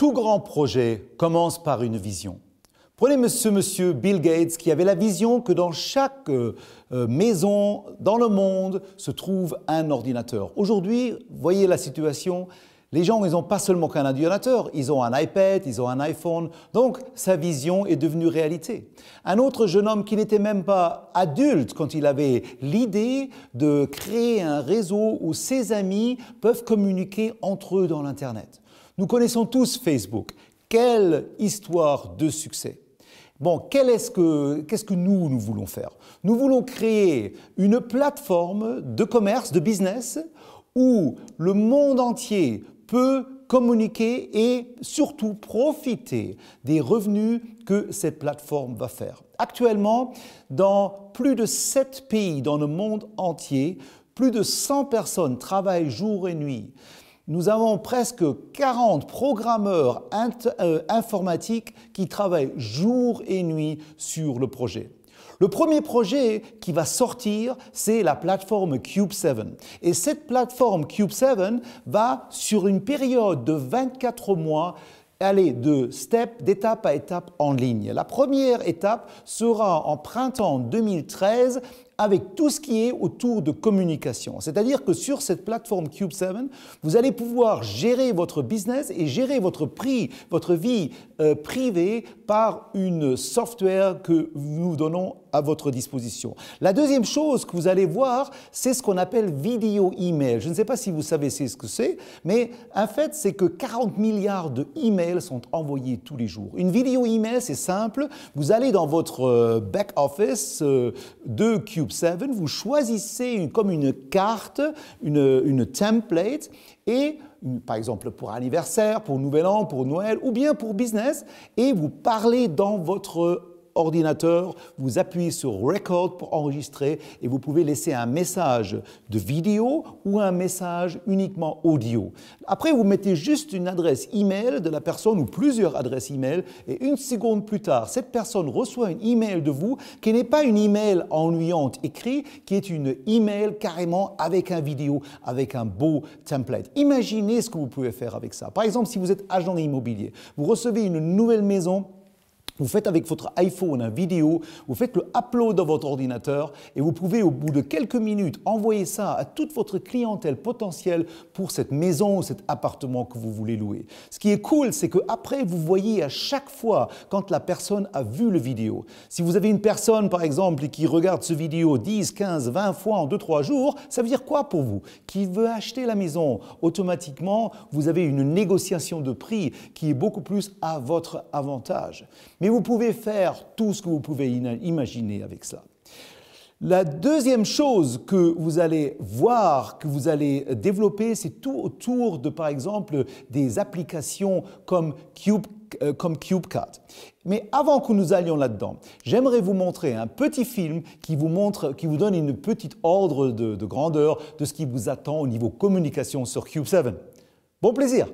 Tout grand projet commence par une vision. Prenez ce monsieur Bill Gates qui avait la vision que dans chaque maison dans le monde se trouve un ordinateur. Aujourd'hui, voyez la situation, les gens, ils n'ont pas seulement qu'un ordinateur, ils ont un iPad, ils ont un iPhone, donc sa vision est devenue réalité. Un autre jeune homme qui n'était même pas adulte quand il avait l'idée de créer un réseau où ses amis peuvent communiquer entre eux dans l'Internet. Nous connaissons tous Facebook. Quelle histoire de succès! Bon, qu'est-ce que nous voulons faire? Nous voulons créer une plateforme de commerce, de business, où le monde entier peut communiquer et surtout profiter des revenus que cette plateforme va faire. Actuellement, dans plus de 7 pays dans le monde entier, plus de 100 personnes travaillent jour et nuit. Nous avons presque 40 programmeurs informatiques qui travaillent jour et nuit sur le projet. Le premier projet qui va sortir, c'est la plateforme Cube7. Et cette plateforme Cube7 va, sur une période de 24 mois, aller d'étape à étape en ligne. La première étape sera en printemps 2013 avec tout ce qui est autour de communication. C'est-à-dire que sur cette plateforme Cube7, vous allez pouvoir gérer votre business et gérer votre vie privée par une software que nous donnons à votre disposition. La deuxième chose que vous allez voir, c'est ce qu'on appelle vidéo email. Je ne sais pas si vous savez ce que c'est, mais en fait, c'est que 40 milliards de emails sont envoyés tous les jours. Une vidéo email, c'est simple. Vous allez dans votre back-office de Cube7, vous choisissez comme une carte, une template, et par exemple pour anniversaire, pour Nouvel An, pour Noël, ou bien pour business, et vous parlez dans votre ordinateur, vous appuyez sur Record pour enregistrer et vous pouvez laisser un message de vidéo ou un message uniquement audio. Après, vous mettez juste une adresse email de la personne ou plusieurs adresses email et une seconde plus tard, cette personne reçoit un email de vous qui n'est pas une email ennuyante écrit, qui est une email carrément avec un vidéo, avec un beau template. Imaginez ce que vous pouvez faire avec ça. Par exemple, si vous êtes agent immobilier, vous recevez une nouvelle maison. Vous faites avec votre iPhone une vidéo, vous faites le upload dans votre ordinateur et vous pouvez au bout de quelques minutes envoyer ça à toute votre clientèle potentielle pour cette maison ou cet appartement que vous voulez louer. Ce qui est cool, c'est qu'après, vous voyez à chaque fois quand la personne a vu le vidéo. Si vous avez une personne, par exemple, qui regarde ce vidéo 10, 15, 20 fois en 2-3 jours, ça veut dire quoi pour vous? Qui veut acheter la maison? Automatiquement, vous avez une négociation de prix qui est beaucoup plus à votre avantage. Mais vous pouvez faire tout ce que vous pouvez imaginer avec ça. La deuxième chose que vous allez voir, que vous allez développer, c'est tout autour de, par exemple, des applications comme CubeCut. Mais avant que nous allions là-dedans, j'aimerais vous montrer un petit film qui vous donne une petite ordre de grandeur de ce qui vous attend au niveau communication sur Cube7. Bon plaisir!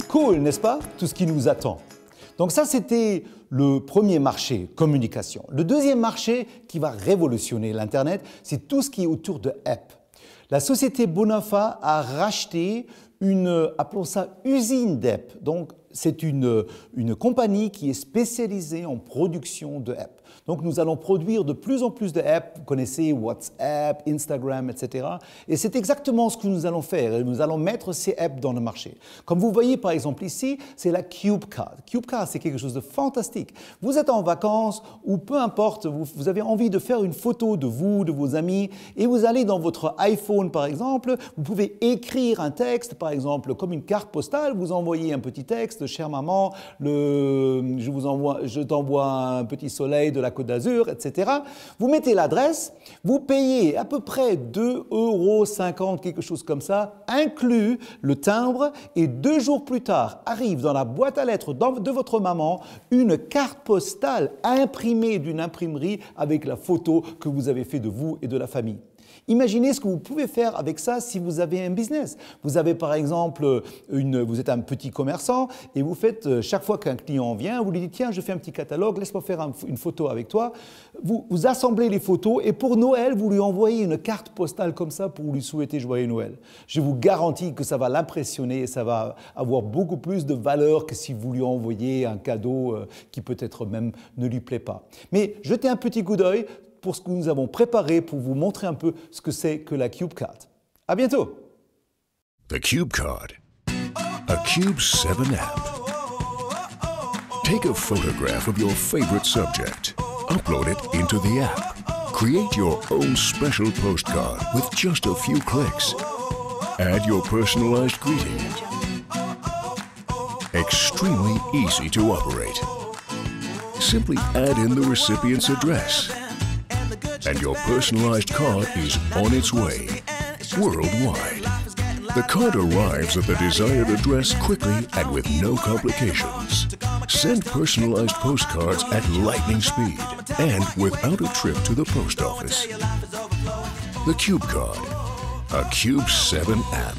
Cool, n'est-ce pas? Tout ce qui nous attend. Donc ça, c'était le premier marché, communication. Le deuxième marché qui va révolutionner l'Internet, c'est tout ce qui est autour de app. La société Bonafa a racheté appelons ça usine d'app. Donc, c'est une compagnie qui est spécialisée en production de apps. Donc, nous allons produire de plus en plus de apps. Vous connaissez WhatsApp, Instagram, etc. Et c'est exactement ce que nous allons faire. Et nous allons mettre ces apps dans le marché. Comme vous voyez, par exemple, ici, c'est la CubeCut. CubeCut, c'est quelque chose de fantastique. Vous êtes en vacances ou peu importe, vous avez envie de faire une photo de vous, de vos amis, et vous allez dans votre iPhone, par exemple, vous pouvez écrire un texte, par exemple, comme une carte postale, vous envoyez un petit texte, chère maman, je t'envoie un petit soleil de de la Côte d'Azur, etc. Vous mettez l'adresse, vous payez à peu près 2,50 €, quelque chose comme ça, inclus le timbre, et 2 jours plus tard, arrive dans la boîte à lettres de votre maman une carte postale imprimée d'une imprimerie avec la photo que vous avez fait de vous et de la famille. Imaginez ce que vous pouvez faire avec ça si vous avez un business. Vous avez par exemple, vous êtes un petit commerçant et vous faites, chaque fois qu'un client vient, vous lui dites « Tiens, je fais un petit catalogue, laisse-moi faire une photo avec toi ». Vous assemblez les photos et pour Noël, vous lui envoyez une carte postale comme ça pour lui souhaiter Joyeux Noël. Je vous garantis que ça va l'impressionner et ça va avoir beaucoup plus de valeur que si vous lui envoyez un cadeau qui peut-être même ne lui plaît pas. Mais jetez un petit coup d'œil pour ce que nous avons préparé pour vous montrer un peu ce que c'est que la Cube Card. À bientôt! The Cube Card, a Cube 7 app. Take a photograph of your favorite subject, upload it into the app, create your own special postcard with just a few clicks, add your personalized greeting. Extremely easy to operate. Simply add in the recipient's address, and your personalized card is on its way, worldwide. The card arrives at the desired address quickly and with no complications. Send personalized postcards at lightning speed and without a trip to the post office. The Cube Card, a Cube 7 app.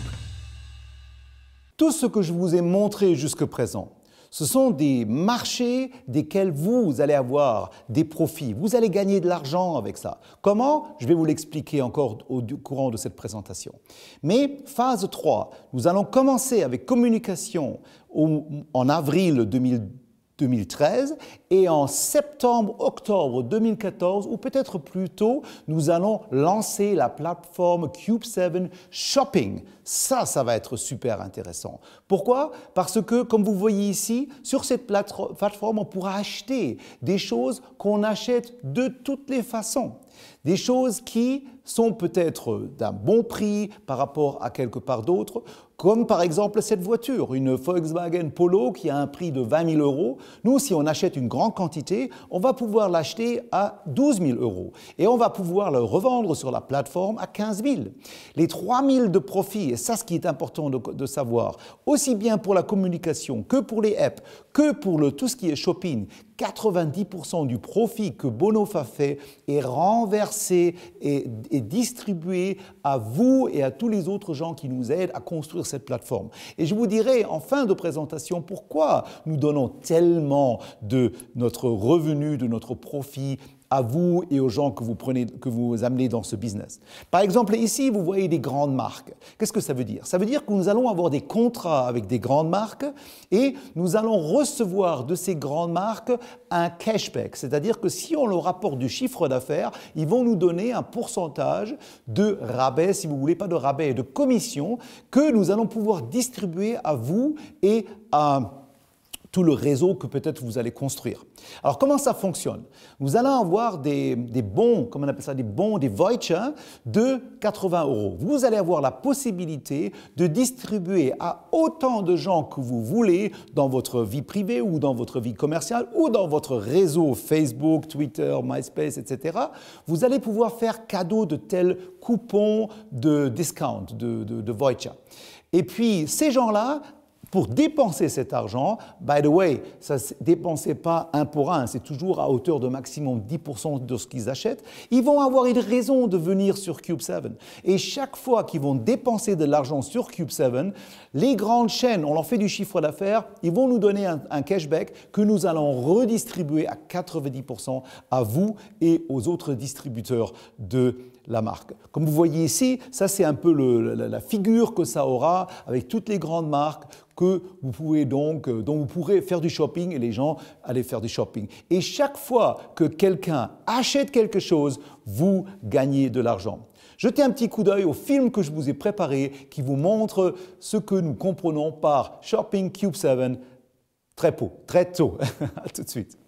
Tout ce que je vous ai montré jusque présent, ce sont des marchés desquels vous allez avoir des profits. Vous allez gagner de l'argent avec ça. Comment? Je vais vous l'expliquer encore au courant de cette présentation. Mais phase 3, nous allons commencer avec communication en avril 2013 et en septembre-octobre 2014, ou peut-être plus tôt, nous allons lancer la plateforme Cube7 Shopping. Ça va être super intéressant. Pourquoi? Parce que, comme vous voyez ici, sur cette plateforme, on pourra acheter des choses qu'on achète de toutes les façons. Des choses qui sont peut-être d'un bon prix par rapport à quelque part d'autre, comme par exemple cette voiture, une Volkswagen Polo qui a un prix de 20 000 €. Nous, si on achète une grande quantité, on va pouvoir l'acheter à 12 000 € et on va pouvoir le revendre sur la plateforme à 15 000. Les 3 000 de profit, et ça ce qui est important de savoir, aussi bien pour la communication que pour les apps, que pour tout ce qui est shopping, 90% du profit que Bonof fait est renversé et distribué à vous et à tous les autres gens qui nous aident à construire cette plateforme. Et je vous dirai en fin de présentation pourquoi nous donnons tellement de notre revenu, de notre profit à vous et aux gens que vous amenez dans ce business. Par exemple, ici, vous voyez des grandes marques. Qu'est-ce que ça veut dire? Ça veut dire que nous allons avoir des contrats avec des grandes marques et nous allons recevoir de ces grandes marques un cashback. C'est-à-dire que si on leur rapporte du chiffre d'affaires, ils vont nous donner un pourcentage de rabais, si vous voulez, pas de rabais, de commission, que nous allons pouvoir distribuer à vous et à tout le réseau que peut-être vous allez construire. Alors, comment ça fonctionne? Vous allez avoir des bons, comment on appelle ça, des bons, des vouchers de 80 €. Vous allez avoir la possibilité de distribuer à autant de gens que vous voulez dans votre vie privée ou dans votre vie commerciale ou dans votre réseau Facebook, Twitter, MySpace, etc. Vous allez pouvoir faire cadeau de tels coupons de discount, de voucher. Et puis, ces gens-là, pour dépenser cet argent, by the way, ça ne dépensez pas un pour un, c'est toujours à hauteur de maximum 10% de ce qu'ils achètent, ils vont avoir une raison de venir sur Cube7. Et chaque fois qu'ils vont dépenser de l'argent sur Cube7, les grandes chaînes, on leur fait du chiffre d'affaires, ils vont nous donner un cashback que nous allons redistribuer à 90% à vous et aux autres distributeurs de la marque. Comme vous voyez ici, ça c'est un peu la figure que ça aura avec toutes les grandes marques que vous pouvez donc, dont vous pourrez faire du shopping et les gens allaient faire du shopping. Et chaque fois que quelqu'un achète quelque chose, vous gagnez de l'argent. Jetez un petit coup d'œil au film que je vous ai préparé qui vous montre ce que nous comprenons par Shopping Cube7 très tôt. À tout de suite.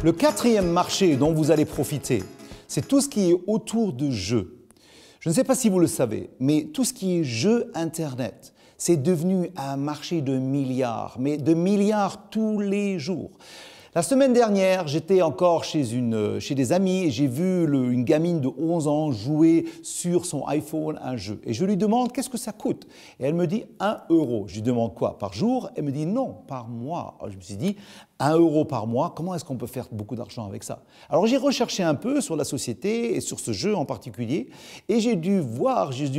Le quatrième marché dont vous allez profiter, c'est tout ce qui est autour de jeux. Je ne sais pas si vous le savez, mais tout ce qui est jeux Internet, c'est devenu un marché de milliards, mais de milliards tous les jours. La semaine dernière, j'étais encore chez des amis et j'ai vu une gamine de 11 ans jouer sur son iPhone un jeu. Et je lui demande qu'est-ce que ça coûte. Et elle me dit 1 euro. Je lui demande quoi, par jour? Elle me dit non, par mois. Alors je me suis dit 1 euro par mois, comment est-ce qu'on peut faire beaucoup d'argent avec ça? Alors j'ai recherché un peu sur la société et sur ce jeu en particulier et j'ai dû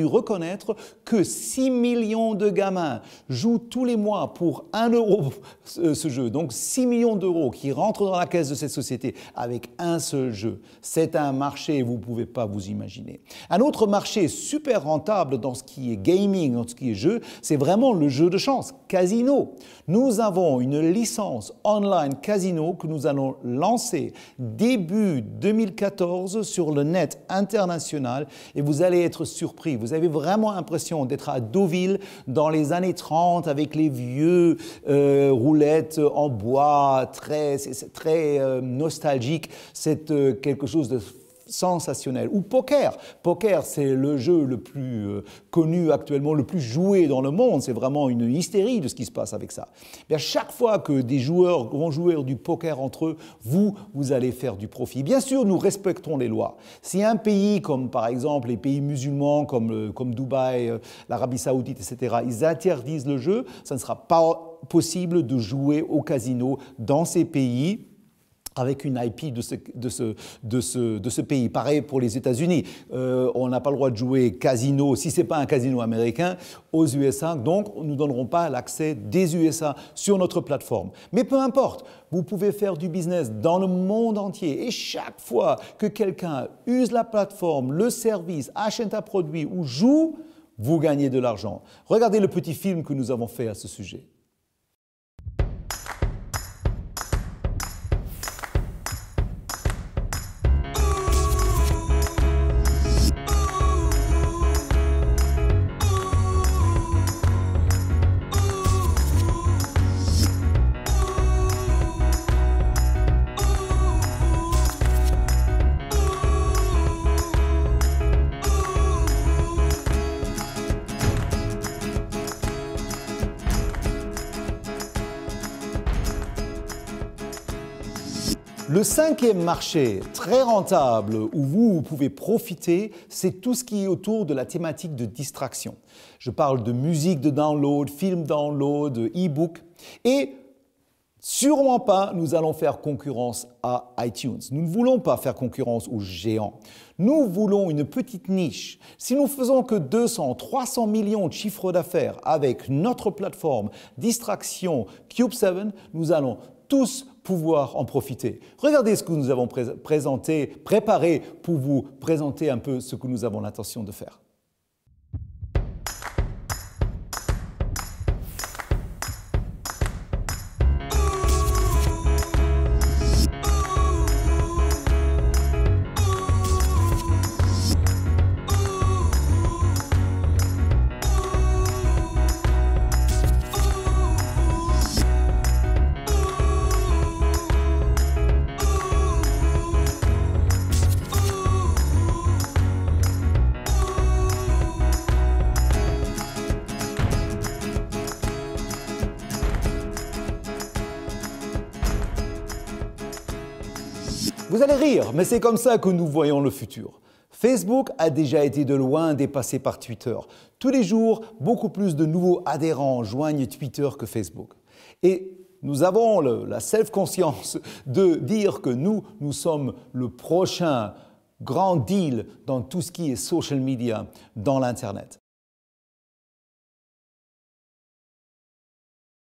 reconnaître que 6 millions de gamins jouent tous les mois pour 1 euro ce jeu. Donc 6 millions d'euros qui rentrent dans la caisse de cette société avec un seul jeu. C'est un marché, vous ne pouvez pas vous imaginer. Un autre marché super rentable dans ce qui est gaming, dans ce qui est jeu, c'est vraiment le jeu de chance, casino. Nous avons une licence online casino que nous allons lancer début 2014 sur le net international et vous allez être surpris. Vous avez vraiment l'impression d'être à Deauville dans les années 30 avec les vieux roulettes en bois, c'est très nostalgique. C'est quelque chose de sensationnel. Ou poker. Poker, c'est le jeu le plus connu actuellement, le plus joué dans le monde. C'est vraiment une hystérie de ce qui se passe avec ça. Bien, chaque fois que des joueurs vont jouer du poker entre eux, vous allez faire du profit. Bien sûr, nous respectons les lois. Si un pays, comme par exemple les pays musulmans, comme Dubaï, l'Arabie Saoudite, etc., ils interdisent le jeu, ça ne sera pas possible de jouer au casino dans ces pays avec une IP de ce pays. Pareil pour les États-Unis. On n'a pas le droit de jouer casino, si ce n'est pas un casino américain, aux USA. Donc, nous ne donnerons pas l'accès des USA sur notre plateforme. Mais peu importe, vous pouvez faire du business dans le monde entier. Et chaque fois que quelqu'un use la plateforme, le service, achète un produit ou joue, vous gagnez de l'argent. Regardez le petit film que nous avons fait à ce sujet. Le cinquième marché très rentable où vous pouvez profiter, c'est tout ce qui est autour de la thématique de distraction. Je parle de musique de download, film download, e-book et sûrement pas nous allons faire concurrence à iTunes. Nous ne voulons pas faire concurrence aux géants. Nous voulons une petite niche. Si nous faisons que 200, 300 millions de chiffres d'affaires avec notre plateforme Distraction Cube7, nous allons tous pouvoir en profiter. Regardez ce que nous avons préparé pour vous présenter un peu ce que nous avons l'intention de faire. Vous allez rire, mais c'est comme ça que nous voyons le futur. Facebook a déjà été de loin dépassé par Twitter. Tous les jours, beaucoup plus de nouveaux adhérents joignent Twitter que Facebook. Et nous avons la self-conscience de dire que nous sommes le prochain grand deal dans tout ce qui est social media dans l'Internet.